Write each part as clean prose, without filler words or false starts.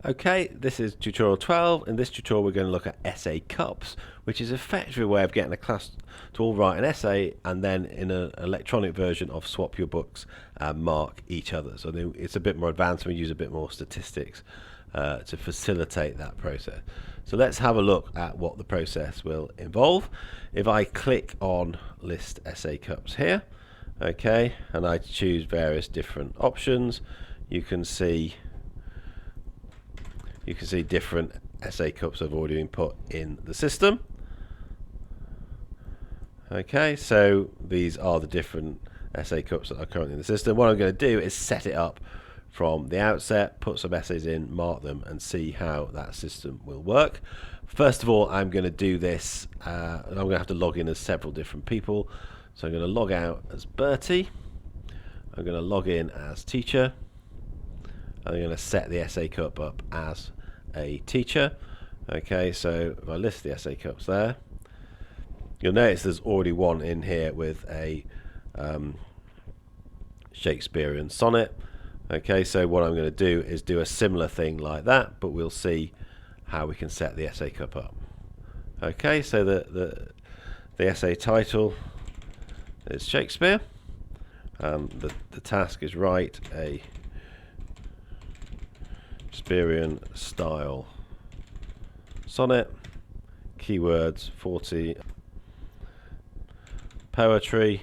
Okay, this is tutorial 12. In this tutorial we're going to look at essay cups, which is effectively a way of getting a class to all write an essay and then in an electronic version of swap your books and mark each other. So it's a bit more advanced and we use a bit more statistics to facilitate that process. So let's have a look at what the process will involve. If I click on list essay cups here, okay, and I choose various different options, you can see different essay cups have already been put in the system. Okay, so these are the different essay cups that are currently in the system. What I'm going to do is set it up from the outset, put some essays in, mark them, and see how that system will work. First of all, I'm going to do this, and I'm going to have to log in as several different people. So I'm going to log out as Bertie. I'm going to log in as teacher. I'm going to set the essay cup up as a teacher. Okay, so if I list the essay cups there, you'll notice there's already one in here with a Shakespearean sonnet. Okay, so what I'm going to do is do a similar thing like that, but we'll see how we can set the essay cup up. Okay, so the essay title is Shakespeare. The task is write a Shakespearean style sonnet, keywords 40, poetry,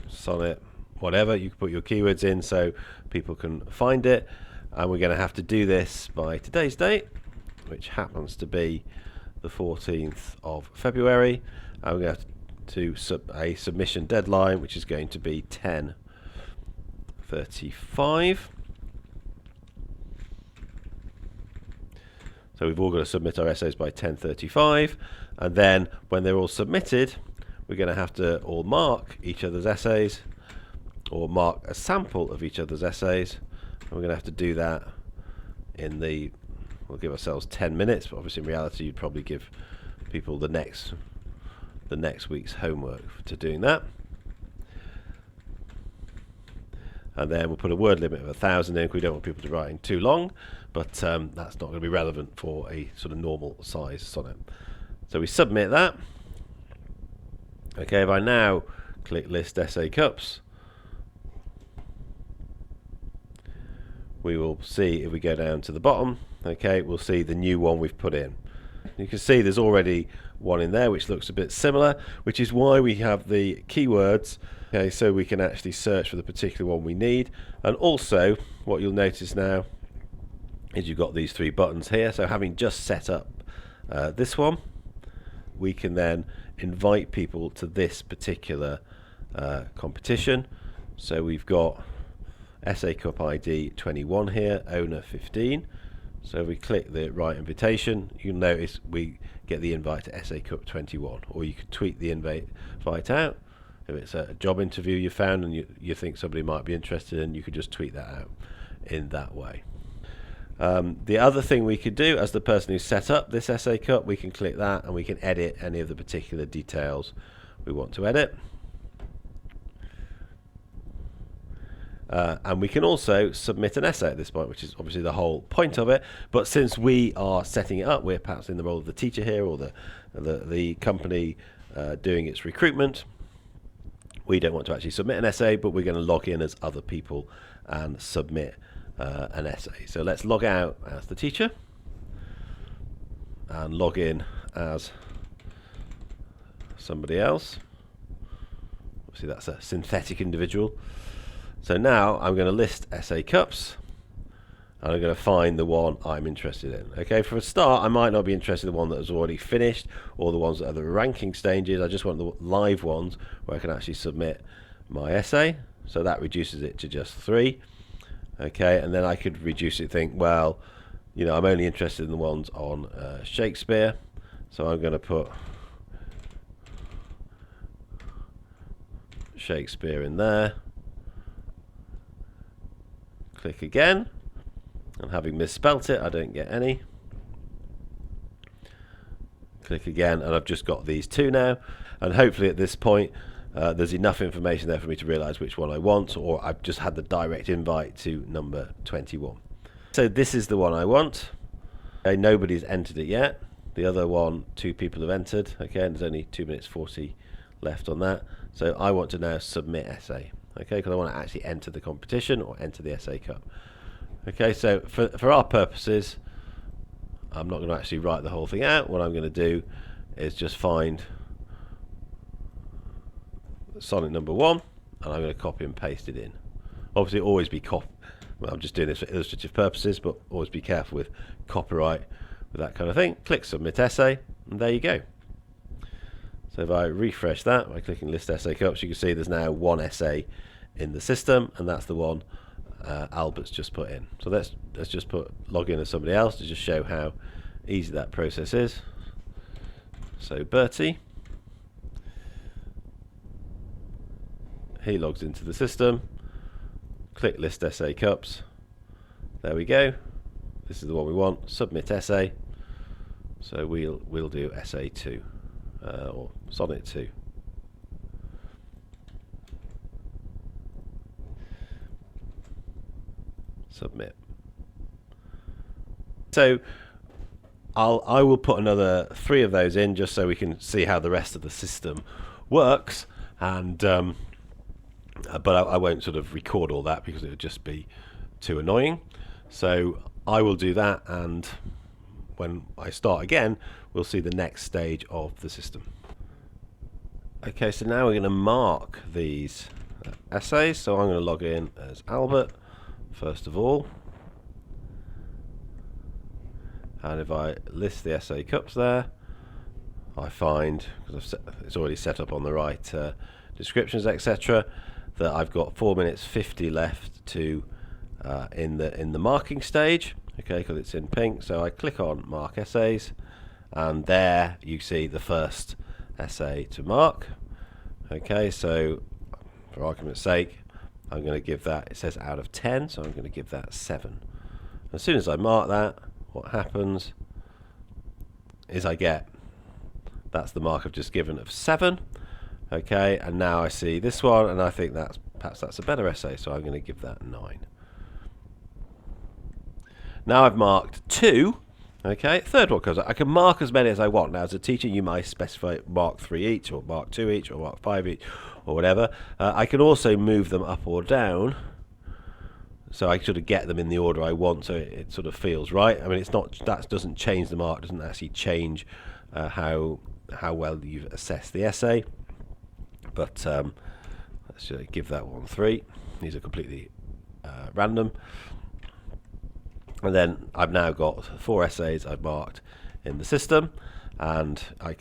sonnet, whatever, you can put your keywords in so people can find it. And we're going to have to do this by today's date, which happens to be the 14th of February, and we're going to have a submission deadline which is going to be 10:35. So we've all got to submit our essays by 10:35, and then when they're all submitted, we're going to have to all mark each other's essays, or mark a sample of each other's essays, and we're going to have to do that in we'll give ourselves 10 minutes, but obviously in reality you'd probably give people the next week's homework to doing that. And then we'll put a word limit of 1,000 in, because we don't want people to write in too long, but that's not going to be relevant for a sort of normal size sonnet. So we submit that. Okay, if I now click list essay cups, we will see, if we go down to the bottom, okay, we'll see the new one we've put in. You can see there's already one in there which looks a bit similar, which is why we have the keywords, okay, so we can actually search for the particular one we need. And also what you'll notice now is you've got these three buttons here. So having just set up this one, we can then invite people to this particular competition. So we've got Essay Cup ID 21 here, owner 15. So if we click the right invitation, you'll notice we get the invite to Essay Cup 21, or you could tweet the invite out. If it's a job interview you found and you think somebody might be interested in, you could just tweet that out in that way. The other thing we could do, as the person who set up this essay cup, we can click that and we can edit any of the particular details we want to edit. And we can also submit an essay at this point, which is obviously the whole point of it. But since we are setting it up, we're perhaps in the role of the teacher here, or the company doing its recruitment. We don't want to actually submit an essay, but we're going to log in as other people and submit an essay. So let's log out as the teacher and log in as somebody else. Obviously that's a synthetic individual. So now I'm going to list essay cups, and I'm going to find the one I'm interested in. Okay, for a start, I might not be interested in the one that has already finished, or the ones that are the ranking stages. I just want the live ones where I can actually submit my essay. So that reduces it to just 3. Okay, and then I could reduce it, think, well, you know, I'm only interested in the ones on Shakespeare. So I'm going to put Shakespeare in there. Click again, and having misspelt it, I don't get any. Click again, and I've just got these two now. And hopefully at this point, there's enough information there for me to realize which one I want, or I've just had the direct invite to number 21. So this is the one I want. Okay, nobody's entered it yet. The other one, 2 people have entered. Okay, and there's only 2 minutes 40 left on that. So I want to now submit essay. Okay, because I want to actually enter the competition or enter the essay cup. Okay, so for our purposes, I'm not going to actually write the whole thing out. What I'm going to do is just find sonnet number 1, and I'm going to copy and paste it in. Obviously, always be well, I'm just doing this for illustrative purposes, but always be careful with copyright, with that kind of thing. Click Submit Essay, and there you go. So if I refresh that by clicking List Essay Cups, you can see there's now 1 essay in the system, and that's the one Albert's just put in. So let's just log in as somebody else to just show how easy that process is. So Bertie, he logs into the system. Click List Essay Cups. There we go. This is the one we want. Submit essay. So we'll do essay 2 or sonnet 2. Submit. So I will put another 3 of those in just so we can see how the rest of the system works, and but I won't sort of record all that because it would just be too annoying. So I will do that, and when I start again, we'll see the next stage of the system. Okay, so now we're going to mark these essays. So I'm going to log in as Albert first of all, and if I list the essay cups there, I find, because it's already set up on the right descriptions, etc., that I've got 4 minutes 50 left to in the marking stage. Okay, because it's in pink. So I click on Mark Essays, and there you see the first essay to mark. Okay, so for argument's sake, I'm going to give that, it says out of 10, so I'm going to give that 7. As soon as I mark that, what happens is that's the mark I've just given of 7. Okay, and now I see this one, and I think perhaps that's a better essay, so I'm going to give that 9. Now I've marked 2. Okay, third one comes up. I can mark as many as I want. Now, as a teacher, you might specify mark 3 each, or mark 2 each, or mark 5 each, or whatever. I can also move them up or down, so I sort of get them in the order I want, so it sort of feels right. I mean, it's not, that doesn't change the mark, doesn't actually change how well you've assessed the essay. But let's just give that one 3. These are completely random. And then I've now got 4 essays I've marked in the system, and I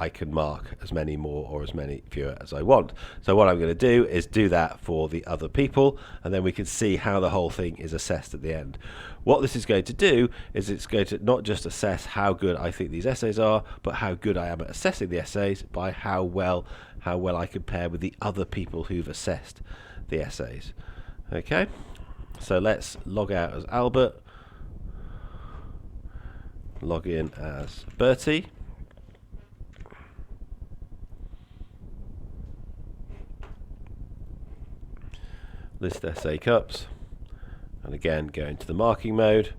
can mark as many more or as many fewer as I want. So what I'm going to do is do that for the other people, and then we can see how the whole thing is assessed at the end. What this is going to do is it's going to not just assess how good I think these essays are, but how good I am at assessing the essays by how well I compare with the other people who've assessed the essays. Okay, so let's log out as Albert, log in as Bertie, list essay cups, and again go into the marking mode.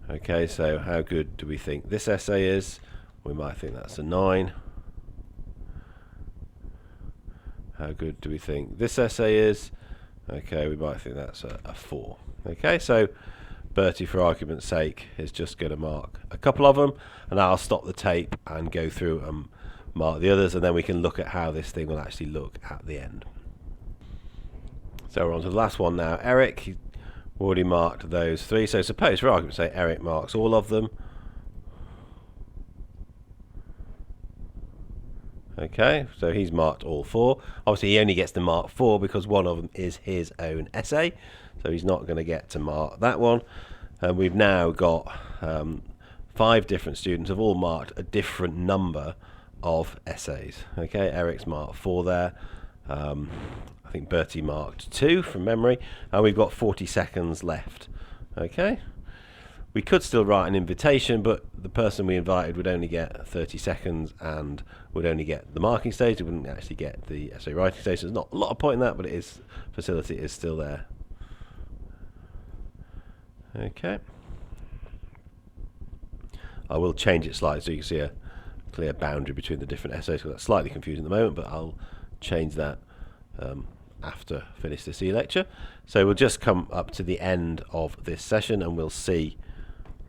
Okay, so how good do we think this essay is? We might think that's a 9. How good do we think this essay is? Okay, we might think that's a 4. Okay, so Bertie, for argument's sake, is just going to mark a couple of them, and I'll stop the tape and go through and mark the others, and then we can look at how this thing will actually look at the end. So we're on to the last one now. Eric, he already marked those 3. So suppose, for argument's sake, Eric marks all of them. Okay, so he's marked all 4. Obviously, he only gets to mark 4 because one of them is his own essay, so he's not going to get to mark that one. And we've now got 5 different students have all marked a different number of essays. Okay, Eric's marked 4 there. I think Bertie marked 2 from memory, and we've got 40 seconds left. Okay, we could still write an invitation, but the person we invited would only get 30 seconds and would only get the marking stage. It wouldn't actually get the essay writing stage. There's not a lot of point in that, but facility is still there. Okay. I will change it slightly so you can see a clear boundary between the different essays. That's slightly confusing at the moment, but I'll change that after I finish this e-lecture. So we'll just come up to the end of this session and we'll see.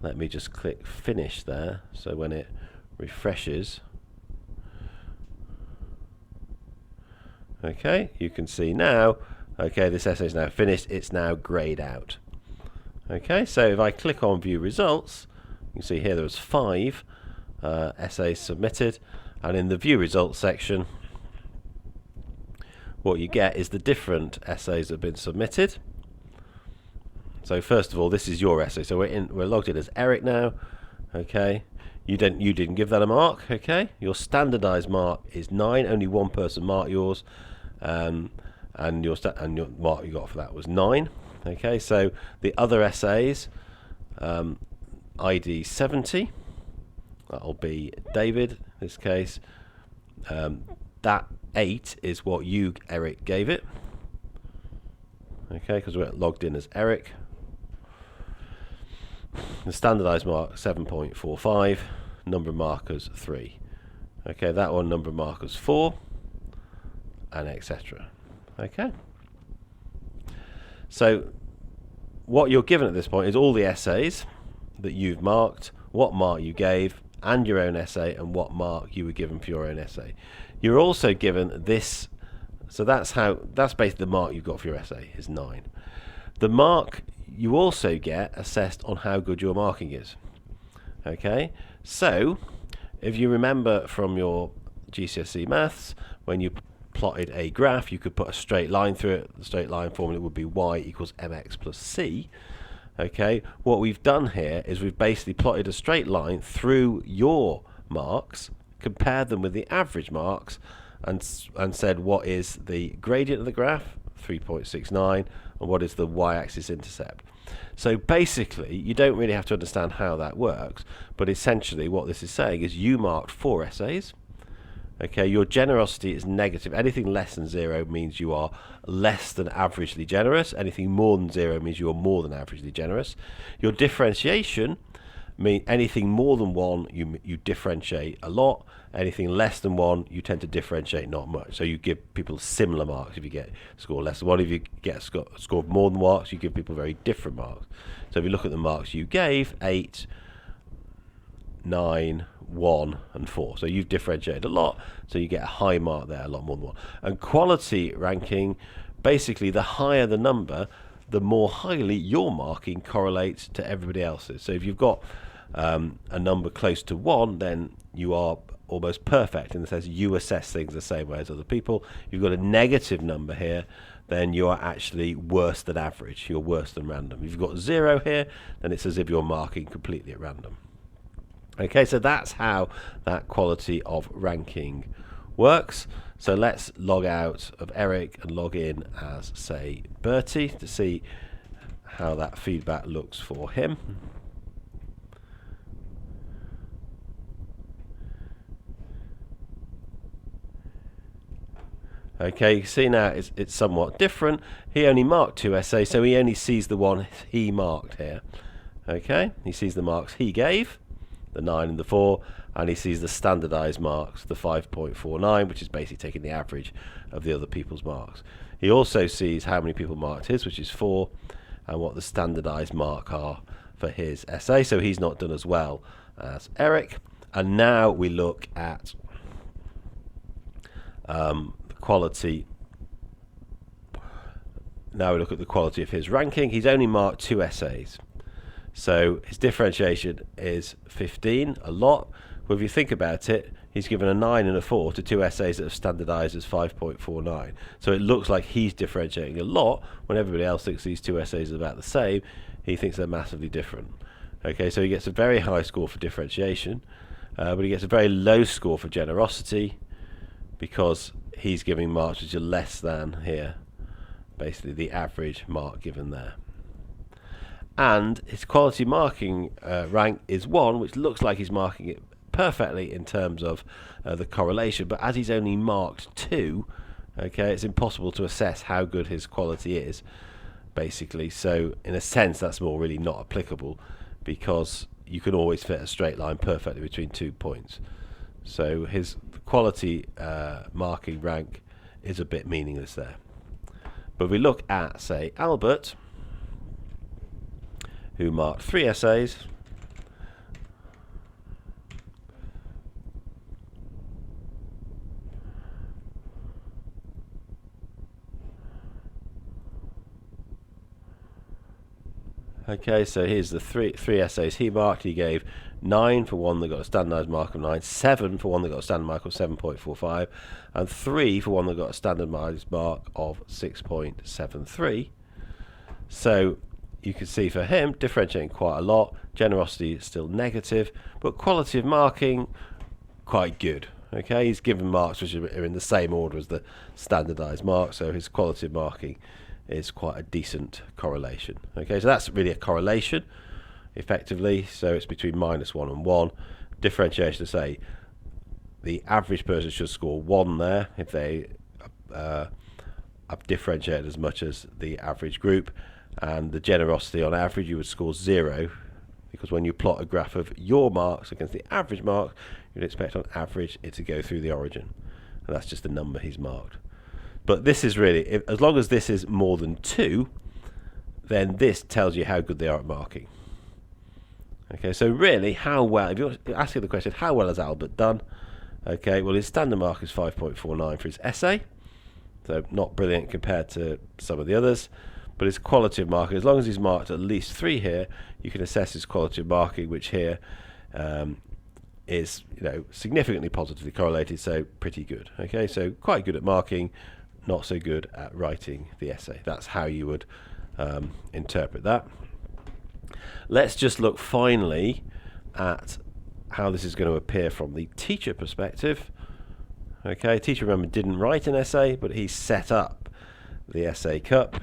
Let me just click finish there, so when it refreshes, okay, you can see now, okay, this essay is now finished, it's now grayed out. Okay, so if I click on view results, you can see here there was 5 essays submitted, and in the view results section what you get is the different essays that have been submitted. So first of all, this is your essay, so we're logged in as Eric now. Okay, you didn't give that a mark. Okay, your standardized mark is 9, only one person marked yours, and your mark you got for that was 9. Okay, so the other essays, ID 70, that'll be David in this case. That 8 is what you, Eric, gave it. Okay, because we're logged in as Eric. The standardized mark 7.45, number of markers 3. Okay, that one number of markers 4, and etc. Okay. So what you're given at this point is all the essays that you've marked, what mark you gave, and your own essay, and what mark you were given for your own essay. You're also given this, so that's basically the mark you've got for your essay is 9. The mark you also get assessed on how good your marking is. Okay, so if you remember from your GCSE maths, when you plotted a graph, you could put a straight line through it. The straight line formula would be y equals mx plus c. Okay, what we've done here is we've basically plotted a straight line through your marks, compared them with the average marks, and said what is the gradient of the graph, 3.69, and what is the y-axis intercept. So basically, you don't really have to understand how that works, but essentially what this is saying is you marked 4 essays. Okay, your generosity is negative. Anything less than 0 means you are less than averagely generous. Anything more than 0 means you are more than averagely generous. Your differentiation means anything more than 1 you differentiate a lot. Anything less than 1 you tend to differentiate not much. So you give people similar marks if you get score less than 1. If you get a score of more than marks, you give people very different marks. So if you look at the marks you gave, 8, 9, 1 and 4. So you've differentiated a lot, so you get a high mark there, a lot more than 1. And quality ranking, basically the higher the number, the more highly your marking correlates to everybody else's. So if you've got a number close to 1, then you are almost perfect in the sense you assess things the same way as other people. If you've got a negative number here, then you are actually worse than average. You're worse than random. If you've got 0 here, then it's as if you're marking completely at random. Okay, so that's how that quality of ranking works. So let's log out of Eric and log in as, say, Bertie to see how that feedback looks for him. Okay, you can see now it's somewhat different. He only marked 2 essays, so he only sees the one he marked here. Okay, he sees the marks he gave, the 9 and the 4, and he sees the standardized marks, the 5.49, which is basically taking the average of the other people's marks. He also sees how many people marked his, which is 4, and what the standardized mark are for his essay. So he's not done as well as Eric. And now we look at quality. Now we look at the quality of his ranking. He's only marked 2 essays, so his differentiation is 15, a lot. Well, if you think about it, he's given a 9 and a 4 to 2 essays that have standardized as 5.49. So it looks like he's differentiating a lot when everybody else thinks these 2 essays are about the same. He thinks they're massively different. Okay, so he gets a very high score for differentiation, but he gets a very low score for generosity, because he's giving marks which are less than here, basically the average mark given there. And his quality marking rank is 1, which looks like he's marking it perfectly in terms of the correlation, but as he's only marked 2, okay, it's impossible to assess how good his quality is. basically. So in a sense, that's more really not applicable, because you can always fit a straight line perfectly between 2 points. So his quality marking rank is a bit meaningless there. But if we look at, say, Albert, who marked 3 essays, okay, so here's the three essays he marked. He gave 9 for one that got a standardised mark of 9, 7 for one that got a standard mark of 7.45, and 3 for one that got a standardised mark of 6.73. So you can see for him, differentiating quite a lot. Generosity is still negative, but quality of marking, quite good. Okay, he's given marks which are in the same order as the standardised mark, so his quality of marking is quite a decent correlation. Okay, so that's really a correlation, effectively. So it's between -1 and 1. Differentiation to say the average person should score 1 there if they have differentiated as much as the average group, and the generosity on average you would score 0, because when you plot a graph of your marks against the average mark, you'd expect on average it to go through the origin, and that's just the number he's marked. But this is really, as long as this is more than 2, then this tells you how good they are at marking. Okay, so really, how well, if you're asking the question, how well has Albert done? Okay, well, his standard mark is 5.49 for his essay, so not brilliant compared to some of the others, but his quality of marking, as long as he's marked at least 3 here, you can assess his quality of marking, which here is, significantly positively correlated, so pretty good. Okay, so quite good at marking, not so good at writing the essay. That's how you would interpret that. Let's just look finally at how this is going to appear from the teacher perspective. Okay, teacher, remember, didn't write an essay, but he set up the essay cup.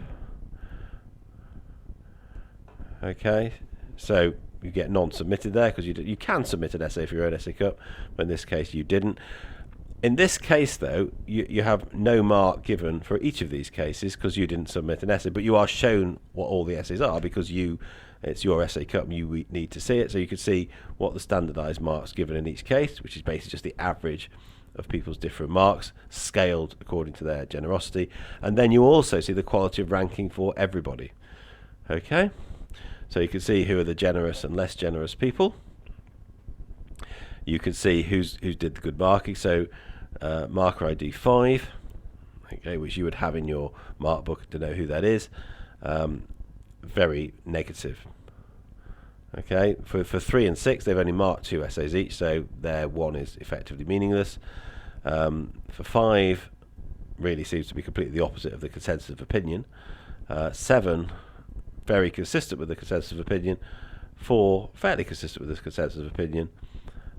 Okay, so you get non-submitted there, because you can submit an essay for your own essay cup, but in this case you didn't. In this case, though, you have no mark given for each of these cases because you didn't submit an essay, but you are shown what all the essays are because it's your essay cup and you need to see it. So you can see what the standardised marks given in each case, which is basically just the average of people's different marks scaled according to their generosity. And then you also see the quality of ranking for everybody. Okay, so you can see who are the generous and less generous people. You can see who did the good marking. So marker ID 5, okay, which you would have in your mark book to know who that is, very negative. Okay, for 3 and 6 they've only marked 2 essays each, so their 1 is effectively meaningless. For 5 really seems to be completely the opposite of the consensus of opinion. 7 very consistent with the consensus of opinion. 4 fairly consistent with the consensus of opinion.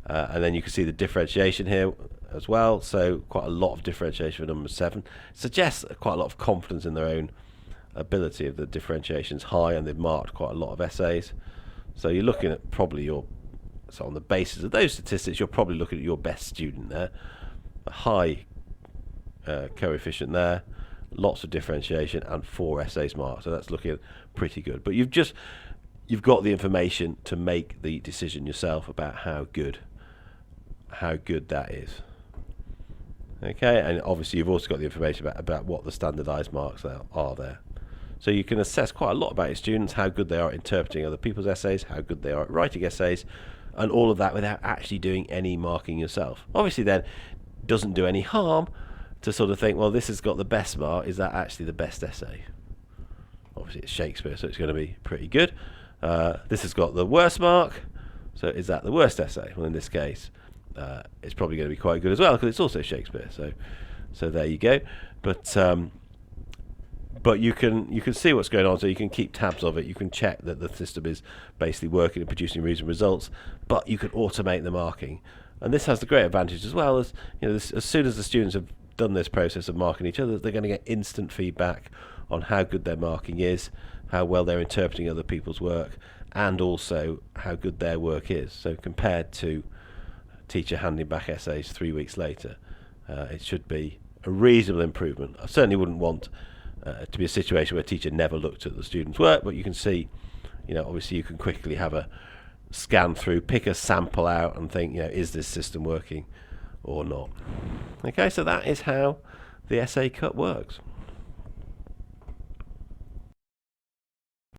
And then you can see the differentiation here as well, so quite a lot of differentiation for number 7. Suggests quite a lot of confidence in their own ability. Of the differentiation's high, and they've marked quite a lot of essays. So you're looking at probably so on the basis of those statistics, you're probably looking at your best student there. A high coefficient there, lots of differentiation, and 4 essays marked, so that's looking pretty good. But you've got the information to make the decision yourself about how good that is. Okay, and obviously you've also got the information about what the standardized marks are there. So you can assess quite a lot about your students, how good they are at interpreting other people's essays, how good they are at writing essays, and all of that without actually doing any marking yourself. Obviously then, it doesn't do any harm to sort of think, well, this has got the best mark, is that actually the best essay? Obviously it's Shakespeare, so it's going to be pretty good. This has got the worst mark, so is that the worst essay? Well, in this case, it's probably going to be quite good as well because it's also Shakespeare. So there you go. But you can see what's going on, so you can keep tabs of it. You can check that the system is basically working and producing reasonable results. But you can automate the marking, and this has the great advantage as well as as soon as the students have done this process of marking each other, they're going to get instant feedback on how good their marking is, how well they're interpreting other people's work, and also how good their work is. So compared to teacher handing back essays 3 weeks later, it should be a reasonable improvement. I certainly wouldn't want to be a situation where a teacher never looked at the student's work, but you can see, obviously you can quickly have a scan through, pick a sample out and think, is this system working or not? Okay, so that is how the essay cut works.